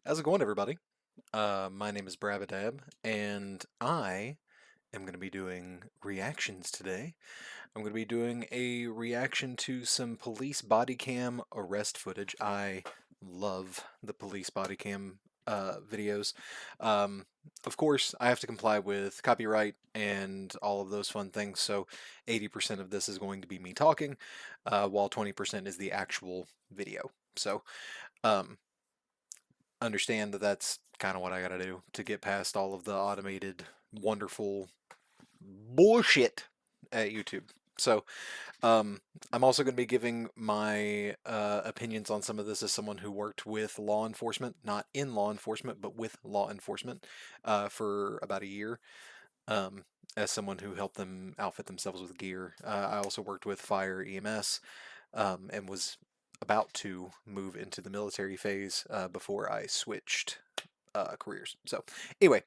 How's it going, everybody? My name is Brabadab, and I am going to be doing reactions today. I'm going to be doing a reaction to some police body cam arrest footage. I love the police body cam videos. Um, of course, I have to comply with copyright and all of those fun things, so 80% of this is going to be me talking, while 20% is the actual video. So, um, understand that that's kind of what I got to do to get past all of the automated, wonderful bullshit at YouTube. So, um, I'm also going to be giving my opinions on some of this as someone who worked with law enforcement, not in law enforcement, but with law enforcement for about a year. Um, as someone who helped them outfit themselves with gear, I also worked with fire EMS and was about to move into the military phase before I switched careers. So, anyway,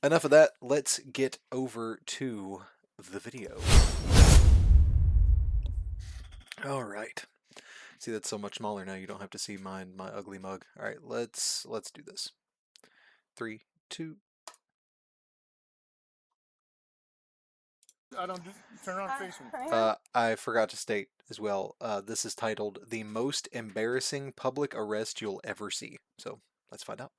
enough of that. Let's get over to the video. All right. See, that's so much smaller now. You don't have to see my ugly mug. All right, let's do this. 3, 2. I don't do. Turn around, face me. I forgot to state as well. This is titled "The Most Embarrassing Public Arrest You'll Ever See." So let's find out.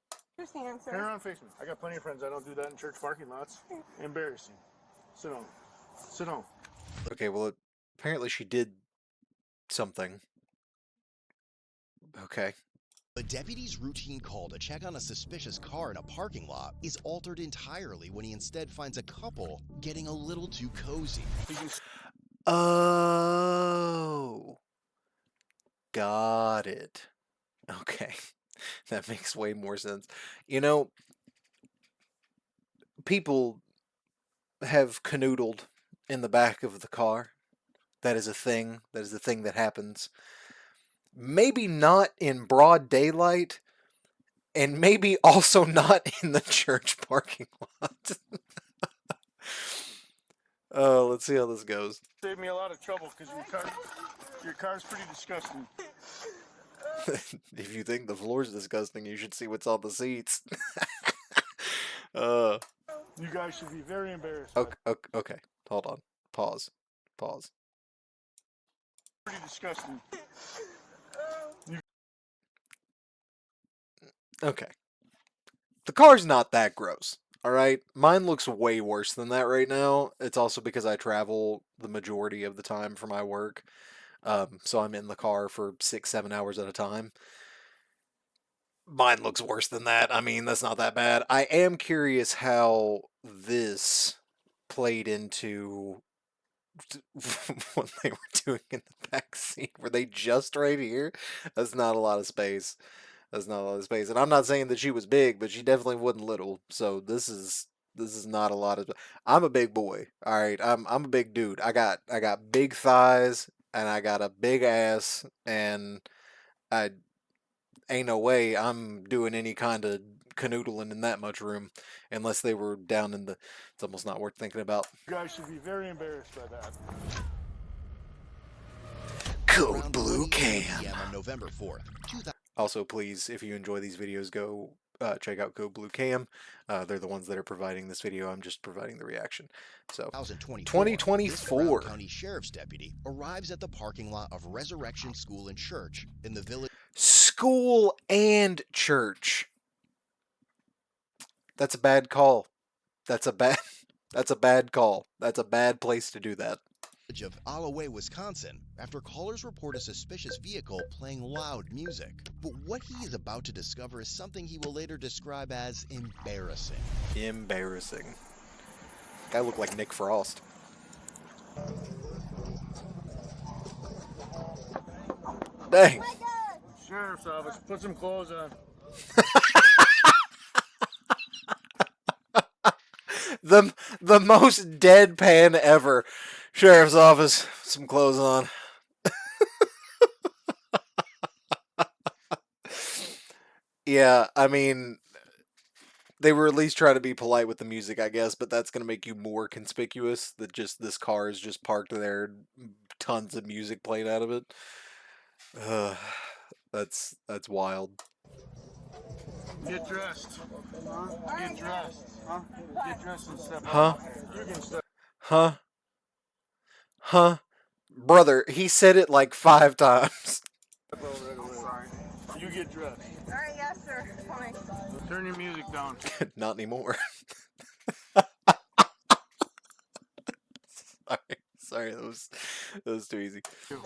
Turn around, face me. I got plenty of friends. I don't do that in church parking lots. Embarrassing. Sit down. Sit down. Okay, well, apparently she did something. Okay. A deputy's routine call to check on a suspicious car in a parking lot is altered entirely when he instead finds a couple getting a little too cozy. Oh, got it. Okay, that makes way more sense. You know, people have canoodled in the back of the car. That is a thing. That is a thing that happens. Maybe not in broad daylight, and maybe also not in the church parking lot. Oh, let's see how this goes. Saved me a lot of trouble because your car's pretty disgusting. If you think the floor's disgusting, you should see what's on the seats. uh, You guys should be very embarrassed. okay, hold on. Pause. Pause. Pretty disgusting. Okay. The car's not that gross. All right. Mine looks way worse than that right now. It's also because I travel the majority of the time for my work. So I'm in the car for 6, 7 hours at a time. Mine looks worse than that. I mean, that's not that bad. I am curious how this played into what they were doing in the back seat. Were they just right here? That's not a lot of space. That's not a lot of space. And I'm not saying that she was big, but she definitely wasn't little. So this is not a lot of. I'm a big boy. All right, I'm a big dude. I got big thighs and I got a big ass, and I ain't no way I'm doing any kind of canoodling in that much room unless they were down in the. It's almost not worth thinking about. You guys should be very embarrassed by that. Code Blue Cam. On November 4th, 2000. Also, please, if you enjoy these videos, go check out Code Blue Cam. They're the ones that are providing this video. I'm just providing the reaction. So, 2024. This County Sheriff's deputy arrives at the parking lot of Resurrection School and Church in the village. School and church. That's a bad call. That's a bad. That's a bad call. That's a bad place to do that. Of Alloway, Wisconsin, after callers report a suspicious vehicle playing loud music. But what he is about to discover is something he will later describe as embarrassing. Embarrassing. Guy looked like Nick Frost. Dang. Sheriff's office, put some clothes on. The most deadpan ever. Sheriff's office, some clothes on. Yeah, I mean, they were at least trying to be polite with the music, I guess, but that's going to make you more conspicuous that just this car is just parked there, tons of music playing out of it. Uh, that's wild. Get dressed. Get dressed. Huh? Get dressed and step Huh? out. You can step Huh? Huh? Brother, he said it like 5 times. out right away. Sorry. You get dressed. Alright, yes, sir. Fine. Turn your music down. Not anymore. Sorry, that was too easy. Sorry,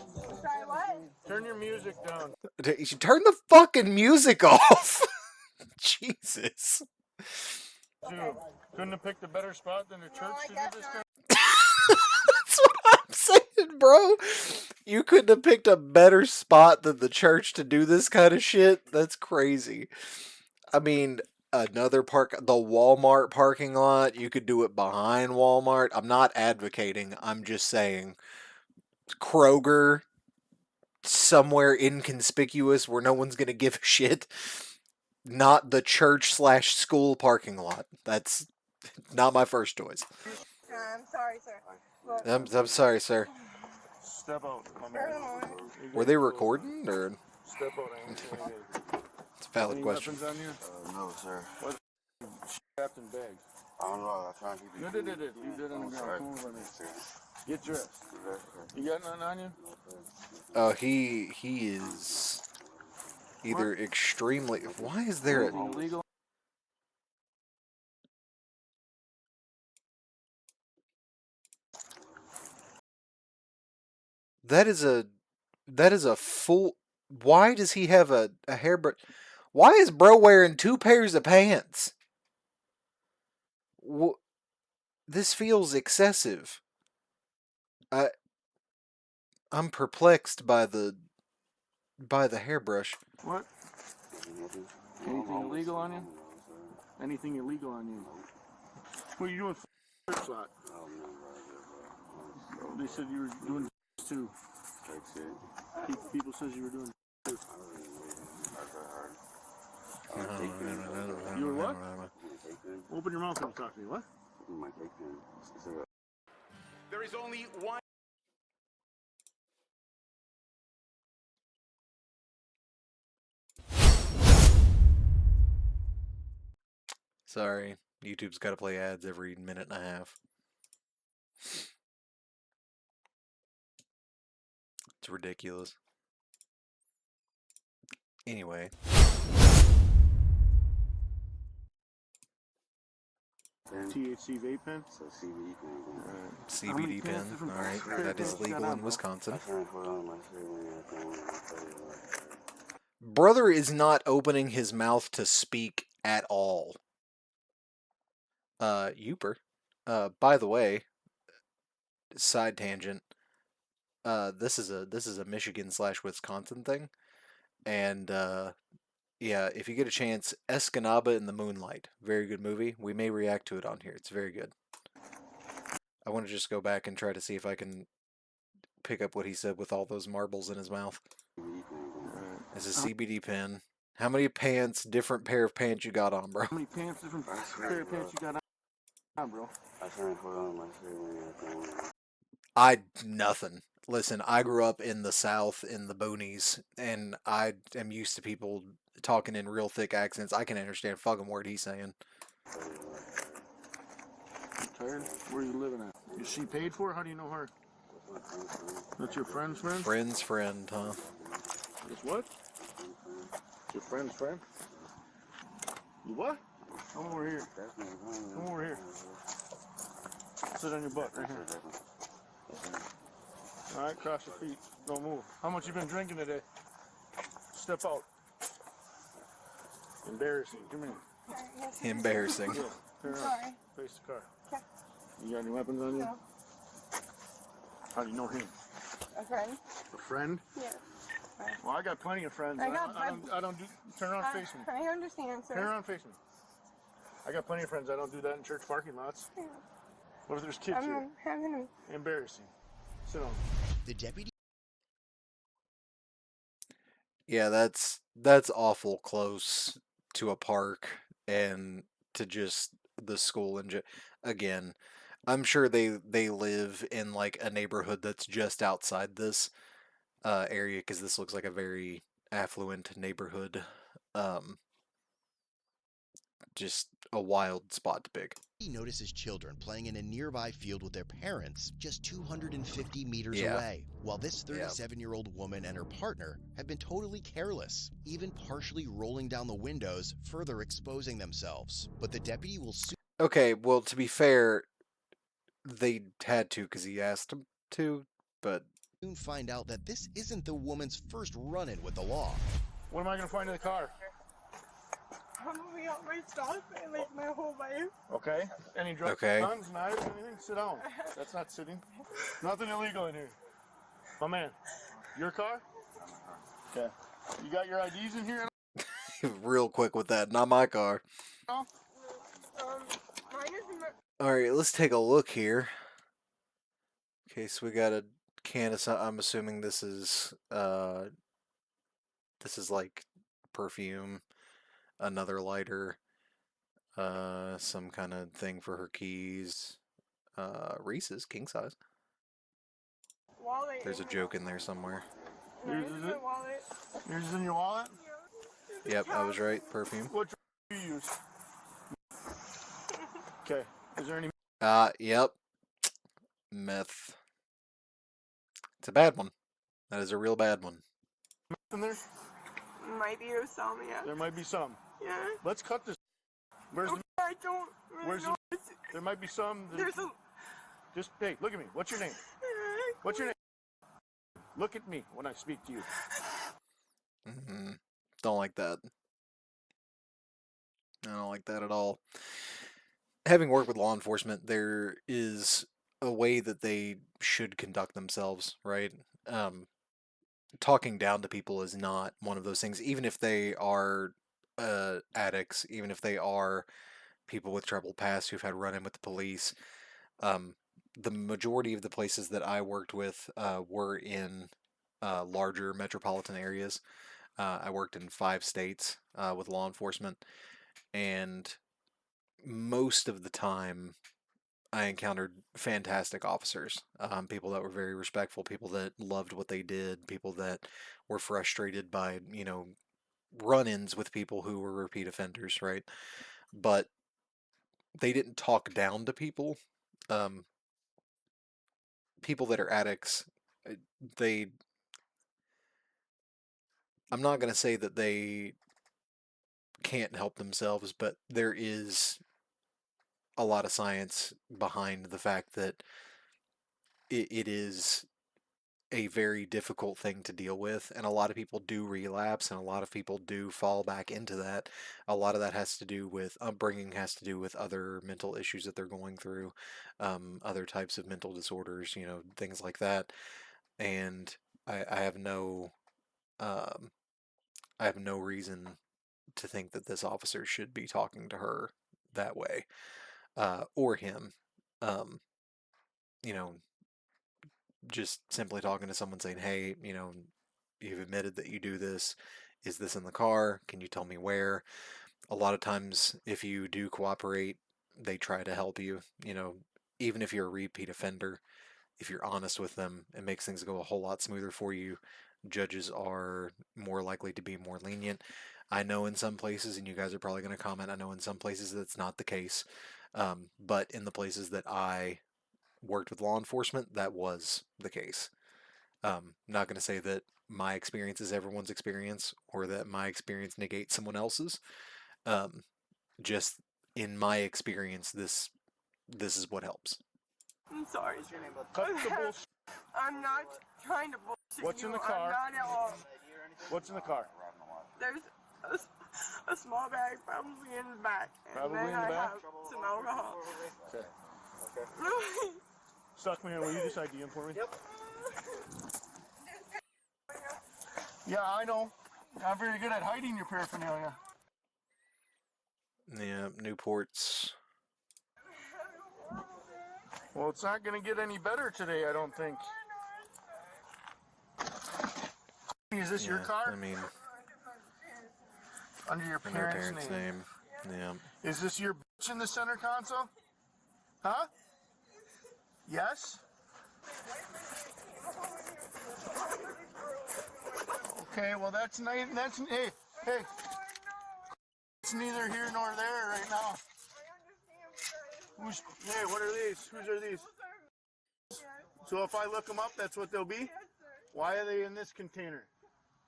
what? Turn your music down. You should turn the fucking music off. Jesus. Okay. Couldn't have picked a better spot than the church I to do guess this not. kind That's what I'm saying, bro. You couldn't have picked a better spot than the church to do this kind of shit. That's crazy. I mean, another park, the Walmart parking lot, you could do it behind Walmart. I'm not advocating. I'm just saying Kroger, somewhere inconspicuous where no one's gonna give a shit. Not the church/school parking lot. That's not my first choice. I'm sorry, sir. Look, I'm sorry, sir. Step out. My spare man. the moment. Were they recording or? Step out. I ain't saying anything. It's a valid Any question. weapons on you? No, sir. What? Strapped in bags. I don't know. I'm trying to keep No, it. did. Leave that on the ground. Come over there. Get dressed. You got nothing on you? Oh, he is either extremely. Why is there a? Anything illegal? That is a full. Why does he have a hairbrush? Why is bro wearing 2 pairs of pants? This feels excessive. I'm perplexed by the hairbrush. What? Anything illegal on you? Anything illegal on you? What are you doing for church lot? They said you were doing too. People says you were doing too. You were what? Open your mouth and talk to me. What? There is only one. Sorry, YouTube's got to play ads every minute and a half. It's ridiculous. Anyway. THC vape pen? CBD pen. Alright, that is legal in Wisconsin. Brother is not opening his mouth to speak at all. Youper. By the way, side tangent. This is a Michigan/Wisconsin thing. And yeah, if you get a chance, Escanaba in the Moonlight. Very good movie. We may react to it on here. It's very good. I want to just go back and try to see if I can pick up what he said with all those marbles in his mouth. It's a CBD pen. How many different pair of pants you got on, bro? How many different pair of pants you got on, bro? Nothing. Listen, I grew up in the South, in the boonies, and I am used to people talking in real thick accents. I can understand a fucking word he's saying. Tired? Where are you living at? Is she paid for? How do you know her? That's your friend's friend? Friend's friend, huh? It's what? It's your friend's friend? You what? Come over here. Come over here. Sit on your butt right here. All right, cross your feet. Don't move. How much you been drinking today? Step out. Embarrassing. Come here. Embarrassing. Yeah, turn around. Sorry. Face the car. Okay. You got any weapons on you? No. How do you know him? A friend? A friend? Yeah. Well, I got plenty of friends. I got- I don't do. Turn around, face me. I understand, sir. Turn around, face me. I got plenty of friends. I don't do that in church parking lots. Yeah. What if there's kids here? I'm having Embarrassing. Sit down. The deputy Yeah, that's awful close to a park and to just the school and again, I'm sure they live in like a neighborhood that's just outside this area because this looks like a very affluent neighborhood. just a wild spot to pick. He notices children playing in a nearby field with their parents just 250 meters Yeah. away, while this 37-year-old woman and her partner have been totally careless, even partially rolling down the windows, further exposing themselves. But the deputy will soon Okay, well, to be fair, they had to because he asked them to, but find out that this isn't the woman's first run-in with the law. What am I gonna find in the car? Probably all my stuff and like my whole life. Okay. Any drugs, Okay. guns, knives, anything? Sit down. That's not sitting. Nothing illegal in here. My man, your car? Okay. You got your IDs in here? real quick with that. Not my car. No? Mine is Alright, let's take a look here. Okay, so we got a can of I'm assuming this is like perfume, another lighter, some kind of thing for her keys, Reese's king size. wallet. There's a joke in there somewhere. Mine Yours is is my it? wallet. Yours is in your wallet? Yep, I was right. Perfume. What drug do you use? Okay. Is there any Yep. Meth. It's a bad one. That is a real bad one. in there? Might be or some, yeah. There might be some. Yeah. Let's cut this. Where's the, I don't really Where's the- know. there might be some. There's a. Just, hey, look at me. What's your name? What's your name? Look at me when I speak to you. Don't like that. I don't like that at all. Having worked with law enforcement, there is a way that they should conduct themselves, right? Talking down to people is not one of those things, even if they are addicts, even if they are people with troubled past who've had run-in with the police. The majority of the places that I worked with were in larger metropolitan areas. I worked in 5 states with law enforcement, and most of the time I encountered fantastic officers, people that were very respectful, people that loved what they did, people that were frustrated by, run-ins with people who were repeat offenders, right? But they didn't talk down to people. People that are addicts, they I'm not going to say that they can't help themselves, but there is a lot of science behind the fact that it is a very difficult thing to deal with, and a lot of people do relapse, and a lot of people do fall back into that. A lot of that has to do with upbringing, has to do with other mental issues that they're going through, other types of mental disorders, things like that. And I have no, I have no reason to think that this officer should be talking to her that way, or him. Um, you know, just simply talking to someone saying, hey, you've admitted that you do this. Is this in the car? Can you tell me where? A lot of times, if you do cooperate, they try to help you. Even if you're a repeat offender, if you're honest with them, it makes things go a whole lot smoother for you. Judges are more likely to be more lenient. I know in some places, and you guys are probably going to comment, I know in some places that's not the case. But in the places that I worked with law enforcement, that was the case. Not going to say that my experience is everyone's experience or that my experience negates someone else's. Just in my experience, this is what helps. I'm sorry. Cut the bullshit. I'm not trying to bullshit What's you. in the car? I'm not at all. What's in the car? There's a small bag probably in the back. Probably and then in the I back? have some alcohol. Okay. Suck me in. Will you just ID him for me? Yep. Yeah, I know. I'm very good at hiding your paraphernalia. Yeah, Newport's. Well, it's not going to get any better today, I don't think. Is this your car? I mean, Under your their parents' parents' name. name. Yeah. Is this your bitch in the center console? Huh? Yes? Okay, well that's nice. That's hey. It's That's neither here nor there right now. Hey, what are these? Whose are these? So if I look them up, that's what they'll be? Why are they in this container?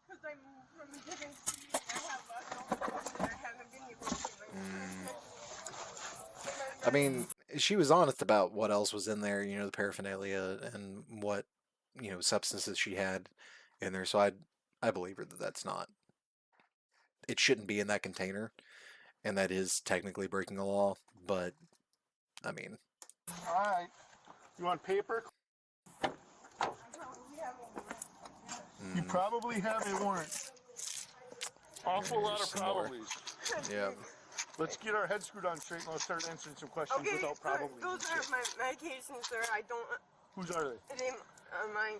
Because I moved from a different city. I have leftovers and I haven't been able to I mean, she was honest about what else was in there, you know, the paraphernalia and what, you know, substances she had in there. So I believe her that that's not, it shouldn't be in that container, and that is technically breaking the law. But I mean, All right. You want paper? You probably have a warrant. Awful lot of some more. probablys. Yeah. Let's get our heads screwed on straight and let's start answering some questions Okay, without sir, probablys. those are my medications, sir. I don't. Whose are they? They, mine.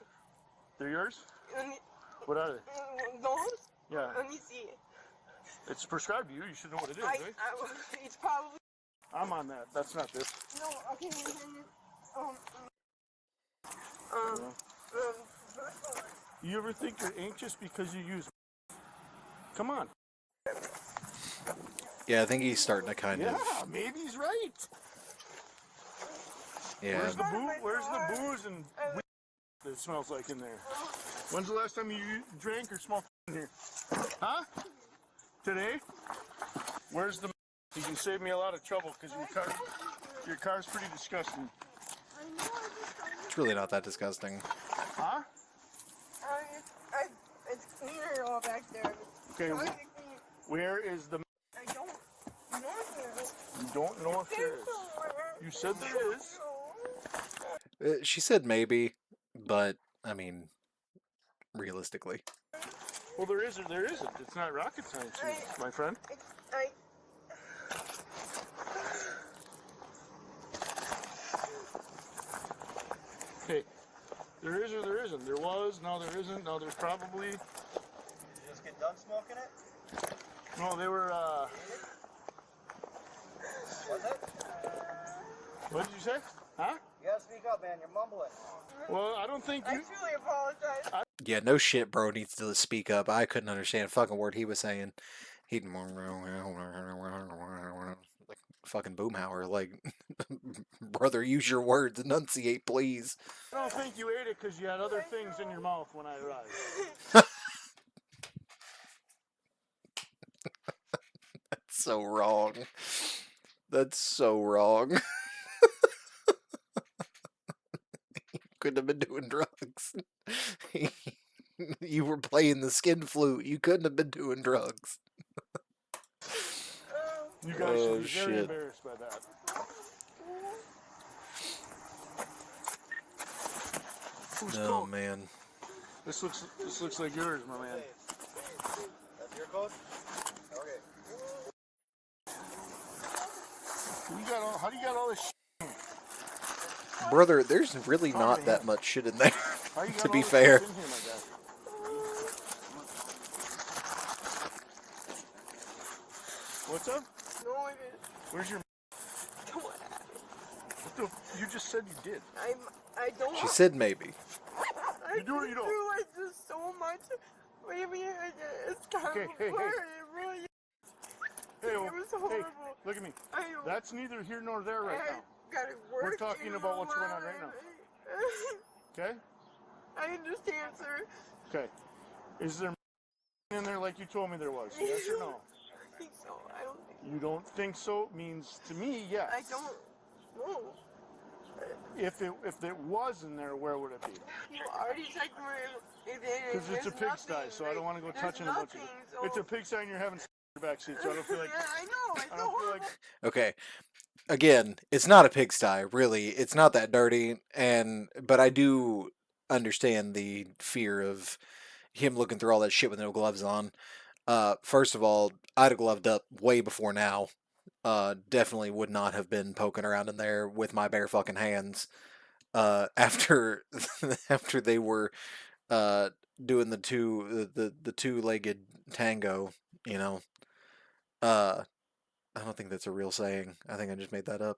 They're yours? Let me, What are they? those? Yeah. Let me see. It's prescribed to you. You should know what it is, right? It's probably. I'm on that. That's not this. No, okay, um, You ever think you're anxious because you use... Come on. Yeah, I think he's starting to kind Yeah, of. maybe he's right. Yeah. Where's the booze and weed that it smells like in there? When's the last time you drank or smoked in here? Huh? Today? Where's the... You can save me a lot of trouble because your car's pretty disgusting. It's really not that disgusting. Huh? It's cleaner all back there. Okay, where is the... I don't know here. You don't know if there is. You said there is. She said maybe, but I mean, realistically. Well, there is or there isn't. It's not rocket science, my friend. Okay, there is or there isn't. There was, now there isn't, now there's probably... Did you just get done smoking it? No, they were, Was it? What did you say? Huh? You gotta speak up, man. You're mumbling. Well, I don't think I you... truly apologize. Yeah, no shit, bro needs to speak up. I couldn't understand a fucking word he was saying. He'd like fucking Boomhauer. Like, brother, use your words, enunciate, please. I don't think you ate it because you had other things in your mouth when I arrived. That's so wrong. That's so wrong. Couldn't have been doing drugs. You were playing the skin flute. You couldn't have been doing drugs. You guys should be very shit. embarrassed by that. Who's Oh coat? man. This looks like yours, my man. That's your coat? Okay. How do you got all this shit? Brother, there's really not that much shit in there, How you got to all be this fair. shit in here, my guy? What's up? No, it is. Where's your... Don't. What the... You just said you did. I don't. She said maybe. I You do or you don't? do like this so much. Maybe it's kind Okay, of hey, hard. hey. It really is. Hey, It was horrible. hey, look at me. I, That's neither here nor there right I now. gotta work. We're talking in about a what's going on while. right now. Okay? I understand, sir. Okay. Is there in there like you told me there was? Yes or no? I think so. I don't think. You don't think so means to me yes. I don't know. If it was in there, where would it be? You already checked where it is. Because it's a pigsty, so I don't want to go touching a bunch of it. It's a pigsty and you're having in your backseat, so I don't feel like... Yeah, I know. It's I so don't feel horrible. like... Okay. Again, it's not a pigsty, really. It's not that dirty, but I do understand the fear of him looking through all that shit with no gloves on. First of all, I'd have gloved up way before now. Definitely would not have been poking around in there with my bare fucking hands. After after they were doing the two-legged tango, you know. I don't think that's a real saying. I think I just made that up.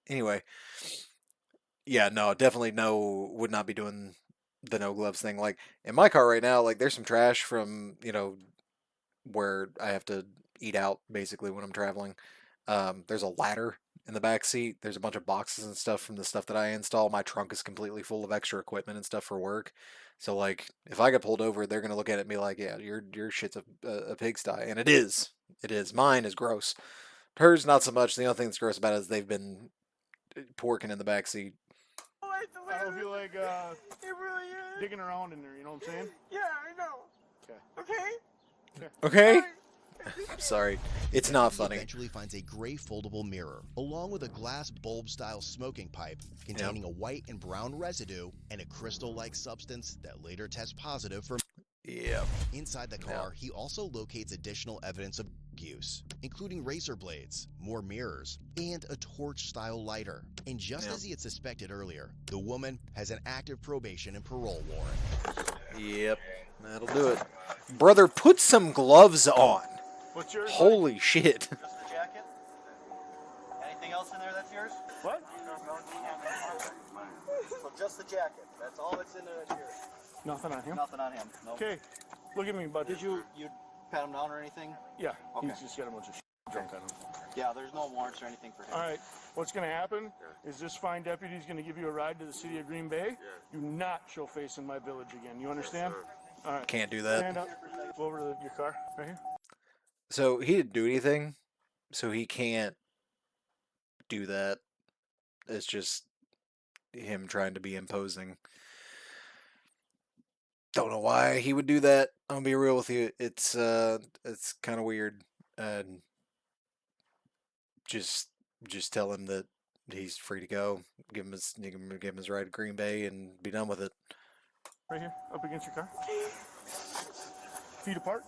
Anyway, yeah, no, definitely no, would not be doing the no gloves thing. Like in my car right now, like there's some trash from, you know, where I have to eat out basically when I'm traveling. There's a ladder in the back seat. There's a bunch of boxes and stuff from the stuff that I install. My trunk is completely full of extra equipment and stuff for work. So like, if I get pulled over, they're gonna look at it and be like, "Yeah, your shit's a pigsty," and it is. It is. Mine is gross. Hers not so much. The only thing that's gross about it is they've been porking in the back seat. I don't feel like It really is. digging around in there. You know what I'm saying? Yeah, I know. Okay. Okay? Okay. Sorry. Sorry, it's not He funny. eventually finds a gray foldable mirror, along with a glass bulb-style smoking pipe containing a white and brown residue and a crystal-like substance that later tests positive for. Yeah. Inside the car, he also locates additional evidence of use, including razor blades, more mirrors, and a torch-style lighter. And just Yep. as he had suspected earlier, the woman has an active probation and parole warrant. Yep. That'll do it. Brother, put some gloves on. What's yours? buddy? Holy shit. Just the jacket? Anything else in there that's yours? What? So just the jacket. That's all that's in there that's yours. Nothing on him. Nothing on him. No. Okay. Look at me, bud. Did you pat him down or anything? Yeah. Okay. He's just got a bunch of junk on him. Yeah, there's no warrants or anything for him. All right. What's going to happen is this fine deputy is going to give you a ride to the city of Green Bay. Do not show face in my village again. You understand? All right. Can't do Stand that. up. Go over to your car right here. So he didn't do anything, so he can't do that. It's just him trying to be imposing. Don't know why he would do that. I'll be real with you. It's kind of weird. And just tell him that he's free to go. Give him his ride to Green Bay and be done with it. Right here, up against your car. Feet apart.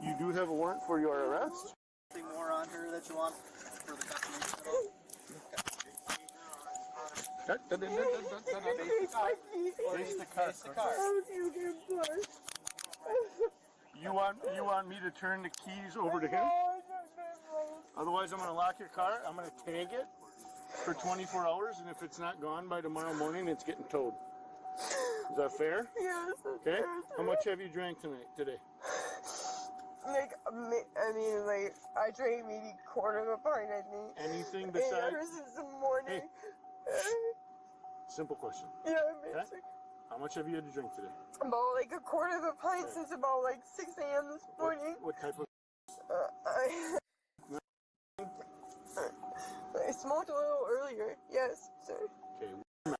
You do have a warrant for your arrest. Anything more on her that you want for the documentation? Face the car. Face the car. How do you get blood? You want me to turn the keys over to him? Otherwise, I'm going to lock your car. I'm going to tag it for 24 hours, and if it's not gone by tomorrow morning, it's getting towed. Is that fair? Yes. Okay. How much have you drank today? Like, I mean, like, I drank maybe quarter of a pint, I think. Anything And besides? ever since the morning. Simple question. Yeah, Okay. basically. How much have you had to drink today? About like a quarter of a pint since about like 6 a.m. this morning. What type of? I smoked a little earlier. Yes, sir. Okay.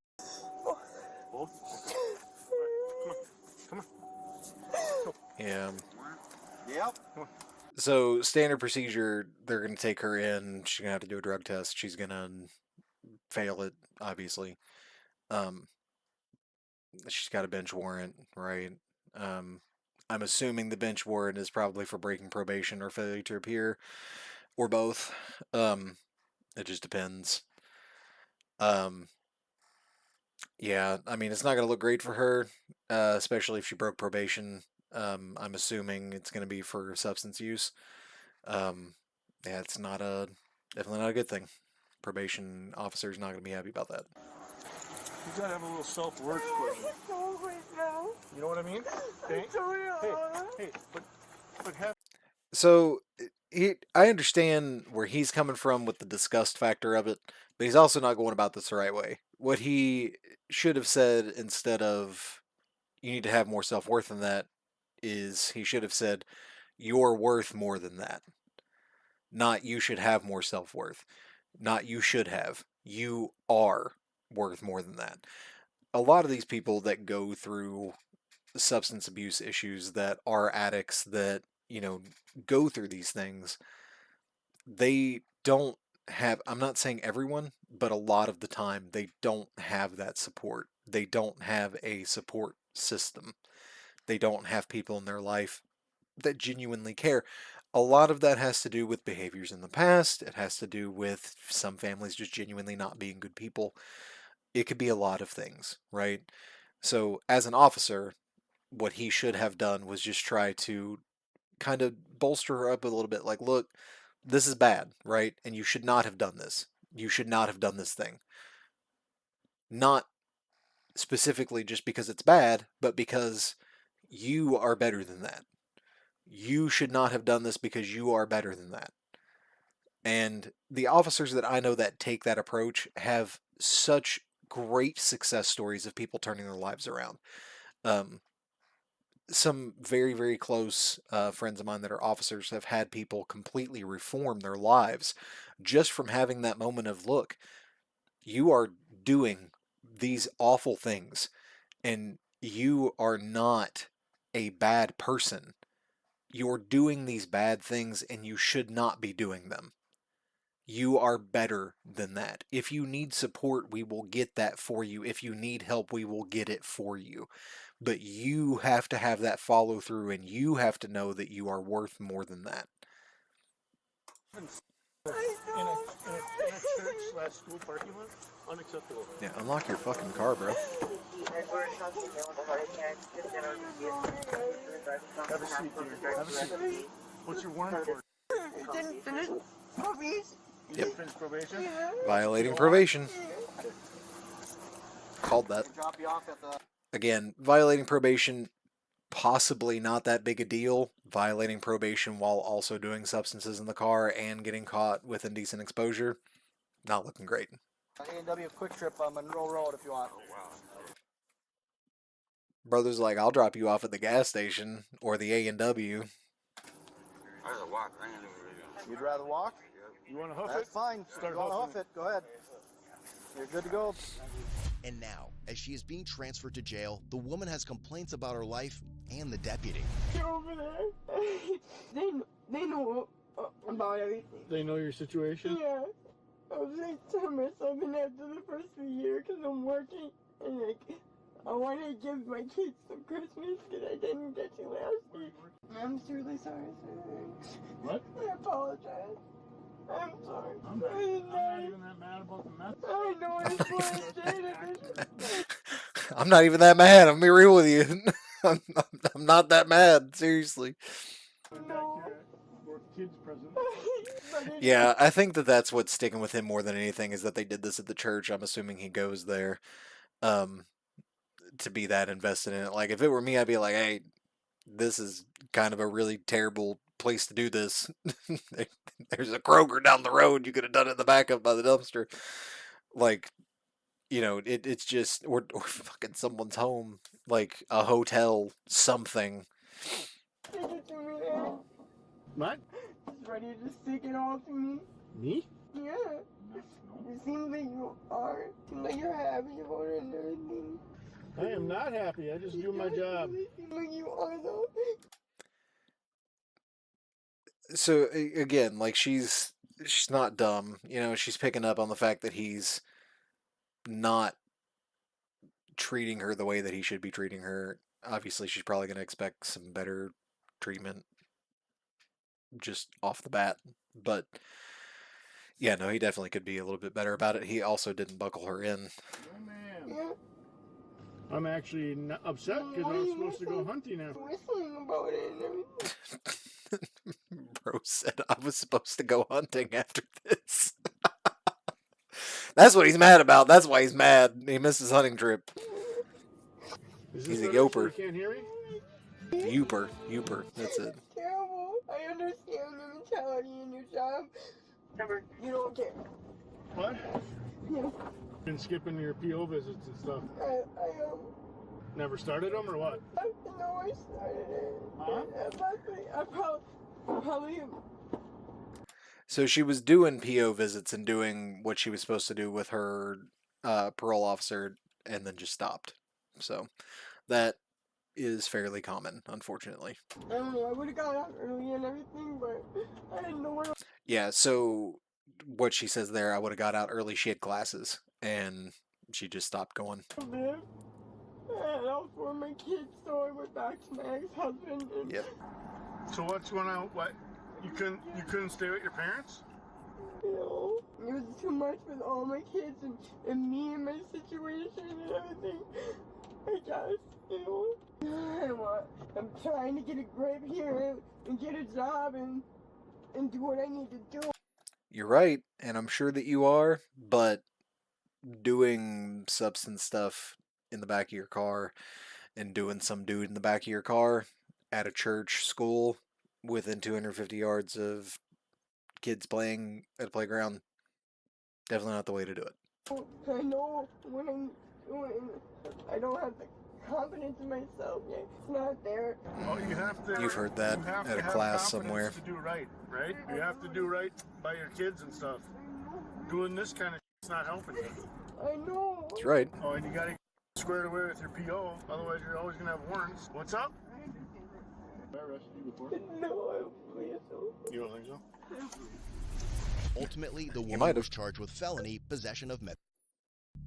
Oh. Both? Come on. Yeah. Yep. So standard procedure, they're gonna take her in. She's gonna have to do a drug test. She's gonna fail it, obviously. She's got a bench warrant, right? I'm assuming the bench warrant is probably for breaking probation or failure to appear, or both. It just depends. Yeah, I mean, it's not gonna look great for her, especially if she broke probation. I'm assuming it's gonna be for substance use. Yeah, it's definitely not a good thing. Probation officer's not gonna be happy about that. You gotta have a little self-worth question. So right now. You know what I mean? I'm sorry. But have. So I understand where he's coming from with the disgust factor of it, but he's also not going about this the right way. What he should have said instead of "you need to have more self worth than that" is he should have said "you're worth more than that." Not "you should have more self worth." Not "you should have." You are worth more than that. A lot of these people that go through substance abuse issues, that are addicts, that go through these things, they don't have, I'm not saying everyone, but a lot of the time they don't have that support. They don't have a support system. They don't have people in their life that genuinely care. A lot of that has to do with behaviors in the past. It has to do with some families just genuinely not being good people. It could be a lot of things, right? So as an officer, what he should have done was just try to kind of bolster her up a little bit. Like, look, this is bad, right? And you should not have done this. You should not have done this thing. Not specifically just because it's bad, but because you are better than that. You should not have done this because you are better than that. And the officers that I know that take that approach have such great success stories of people turning their lives around. Um, some very, very close friends of mine that are officers have had people completely reform their lives just from having that moment of, look, you are doing these awful things and you are not a bad person. You're doing these bad things and you should not be doing them. You are better than that. If you need support, we will get that for you. If you need help, we will get it for you. But you have to have that follow through and you have to know that you are worth more than that. In a church/school parking lot, unacceptable. Yeah, unlock your fucking car, bro. Have a seat, dear. Have a seat. What's your warrant for? Didn't finish puppies. You Yep. didn't finish probation? Violating probation. Called that. Drop you off at the. Again, violating probation, possibly not that big a deal. Violating probation while also doing substances in the car and getting caught with indecent exposure, not looking great. A&W Quick Trip on Monroe Road if you want. Brother's like, I'll drop you off at the gas station or the A&W. I gotta walk. I ain't never really. You'd rather walk? You want to hoof That's it? fine. Start You want to hoofing hoof it? Go ahead. You're good to go. And now, as she is being transferred to jail, the woman has complaints about her life and the deputy. They're over there. They know about everything. They know your situation? Yeah. I was like telling myself and after the first of the year because I'm working and like I want to give my kids some Christmas because I didn't get to last year. I'm truly sorry, sir. What? I apologize. I'm sorry. I'm not even that mad about the mess. I know it's bullshit. I'm not even that mad. I'm gonna be real with you. I'm not that mad. Seriously. No. Or kids present. Yeah, I think that that's what's sticking with him more than anything is that they did this at the church. I'm assuming he goes there to be that invested in it. Like, if it were me, I'd be like, hey, this is kind of a really terrible place to do this. There's a Kroger down the road. You could have done it in the back up by the dumpster. Like, you know, it's just, or fucking someone's home, like a hotel, something. What? Just ready to stick it all to me. Me? Yeah. It seems like you are. It seems like you're happy about it and everything. I am not happy. I just do my job. It seems like you are though. So again, like she's not dumb. You know, she's picking up on the fact that he's not treating her the way that he should be treating her. Obviously, she's probably going to expect some better treatment just off the bat. But yeah, no, he definitely could be a little bit better about it. He also didn't buckle her in. Oh, man. Yeah. I'm actually not upset because I was supposed to go hunting now. Whistling about it and everything. Bro said I was supposed to go hunting after this. That's what he's mad about. That's why he's mad. He missed his hunting trip. He's a yoper. You can't hear me? Youper. That's it. It's terrible. I understand your mentality in your job. You don't care. What? Yeah. Been skipping your PO visits and stuff. I Never started them or what? know I started it. Huh? I probably So she was doing PO visits and doing what she was supposed to do with her parole officer and then just stopped. So that is fairly common, unfortunately. I don't know. I would have got out early and everything, but I didn't know where. Yeah, so what she says there, I would have got out early. She had classes and she just stopped going. Live. And all four of my kids, so I went back to my ex-husband. And, Yep. So what's going on? What? You couldn't stay with your parents? you know, it was too much with all my kids and me and my situation and everything. I guess, you know. I'm trying to get a grip here and get a job and do what I need to do. You're right, and I'm sure that you are, but doing substance stuff in the back of your car and doing some dude in the back of your car at a church, school, within 250 yards of kids playing at a playground, definitely not the way to do it. I know when I don't have the confidence in myself yet. It's not there. Oh, you have to. You've heard that You have at to a have class confidence somewhere. to do right, right? You have to do right by your kids and stuff. Doing this kind of is not helping you. I know. That's right. Oh, and you gotta get squared away with your PO, otherwise you're always gonna have warrants. What's up? Have I arrested you before? No, I don't believe so. You don't think so? Ultimately, the You woman might was have. charged with felony possession of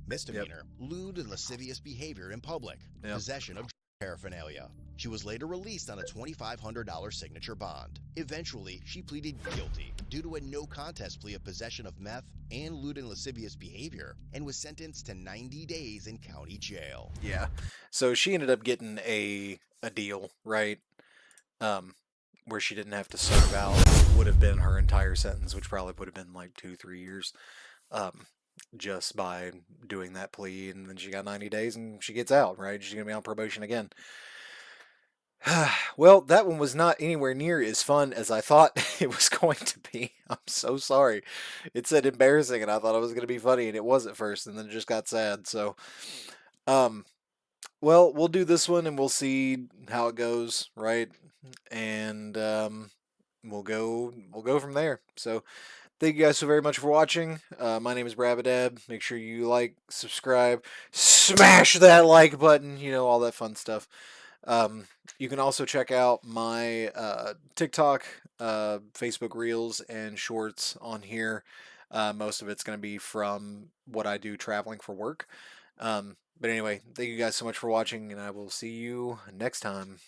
misdemeanor, lewd and lascivious behavior in public, Yep. possession of paraphernalia. She was later released on a $2,500 signature bond. Eventually, she pleaded guilty due to a no contest plea of possession of meth and lewd and lascivious behavior, and was sentenced to 90 days in county jail. Yeah. So she ended up getting a deal, right? Where she didn't have to serve out what would have been her entire sentence, which probably would have been like 2-3 years, just by doing that plea. And then she got 90 days and she gets out, right? She's gonna be on probation again. Well, that one was not anywhere near as fun as I thought it was going to be. I'm so sorry. It said embarrassing, and I thought it was going to be funny, and it was at first, and then it just got sad. So, um, well, we'll do this one, and we'll see how it goes, right? And we'll go from there. So, thank you guys so very much for watching. My name is Brabadab. Make sure you like, subscribe, smash that like button. You know, all that fun stuff. You can also check out my TikTok, Facebook Reels, and Shorts on here. Most of it's going to be from what I do traveling for work. But anyway, thank you guys so much for watching, and I will see you next time.